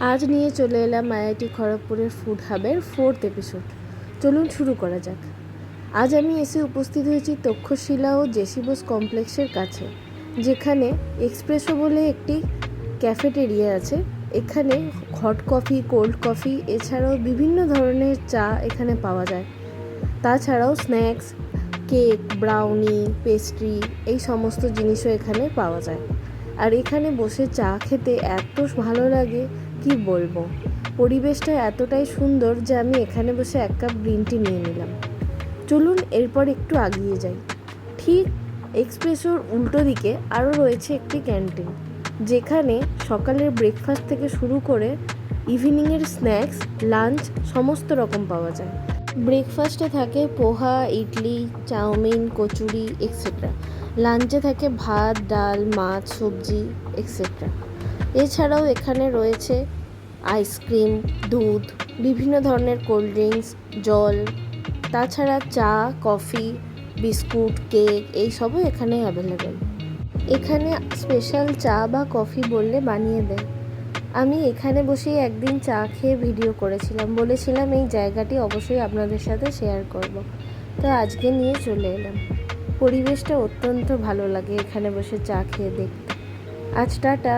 আজ নিয়ে চলে এলাম আইআইটি খড়গপুরের ফুড হাবের 4th এপিসোড। চলুন শুরু করা যাক। আজ আমি এসে উপস্থিত হয়েছি তক্ষশিলা ও জেসি বোস কমপ্লেক্সের কাছে, যেখানে এক্সপ্রেসো বলে একটি ক্যাফেটেরিয়া আছে। এখানে হট কফি, কোল্ড কফি এছাড়াও বিভিন্ন ধরনের চা এখানে পাওয়া যায়। তাছাড়াও স্ন্যাক্স, কেক, ব্রাউনি, পেস্ট্রি এই সমস্ত জিনিসও এখানে পাওয়া যায়। আর এখানে বসে চা খেতে এত ভালো লাগে, কি বলবো। পরিবেশটা এতটাই সুন্দর যে আমি এখানে বসে 1 কাপ গ্রিন টি নিয়ে নিলাম। চলুন এরপর একটু আগিয়ে যাই। ঠিক এক্সপ্রেসোর উল্টো দিকে আরও রয়েছে একটি ক্যান্টিন, যেখানে সকালের ব্রেকফাস্ট থেকে শুরু করে ইভিনিংয়ের স্ন্যাক্স, লাঞ্চ সমস্ত রকম পাওয়া যায়। ব্রেকফাস্টে থাকে পোহা, ইডলি, চাউমিন, কচুরি এক্সেট্রা। লাঞ্চে থাকে ভাত, ডাল, মাছ, সবজি এক্সেট্রা। এছাড়াও এখানে রয়েছে আইসক্রিম, দুধ, বিভিন্ন ধরনের কোল্ড ড্রিঙ্কস, জল, তাছাড়া চা, কফি, বিস্কুট, কেক এইসবও এখানে অ্যাভেলেবেল। এখানে স্পেশাল চা বা কফি বললে বানিয়ে দেয়। আমি এখানে বসেই একদিন চা খেয়ে ভিডিও করেছিলাম, বলেছিলাম এই জায়গাটি অবশ্যই আপনাদের সাথে শেয়ার করব। তো আজকে নিয়ে চলে এলাম। পরিবেশটা অত্যন্ত ভালো লাগে এখানে বসে চা খেয়ে দেখতে। আজ টাটা।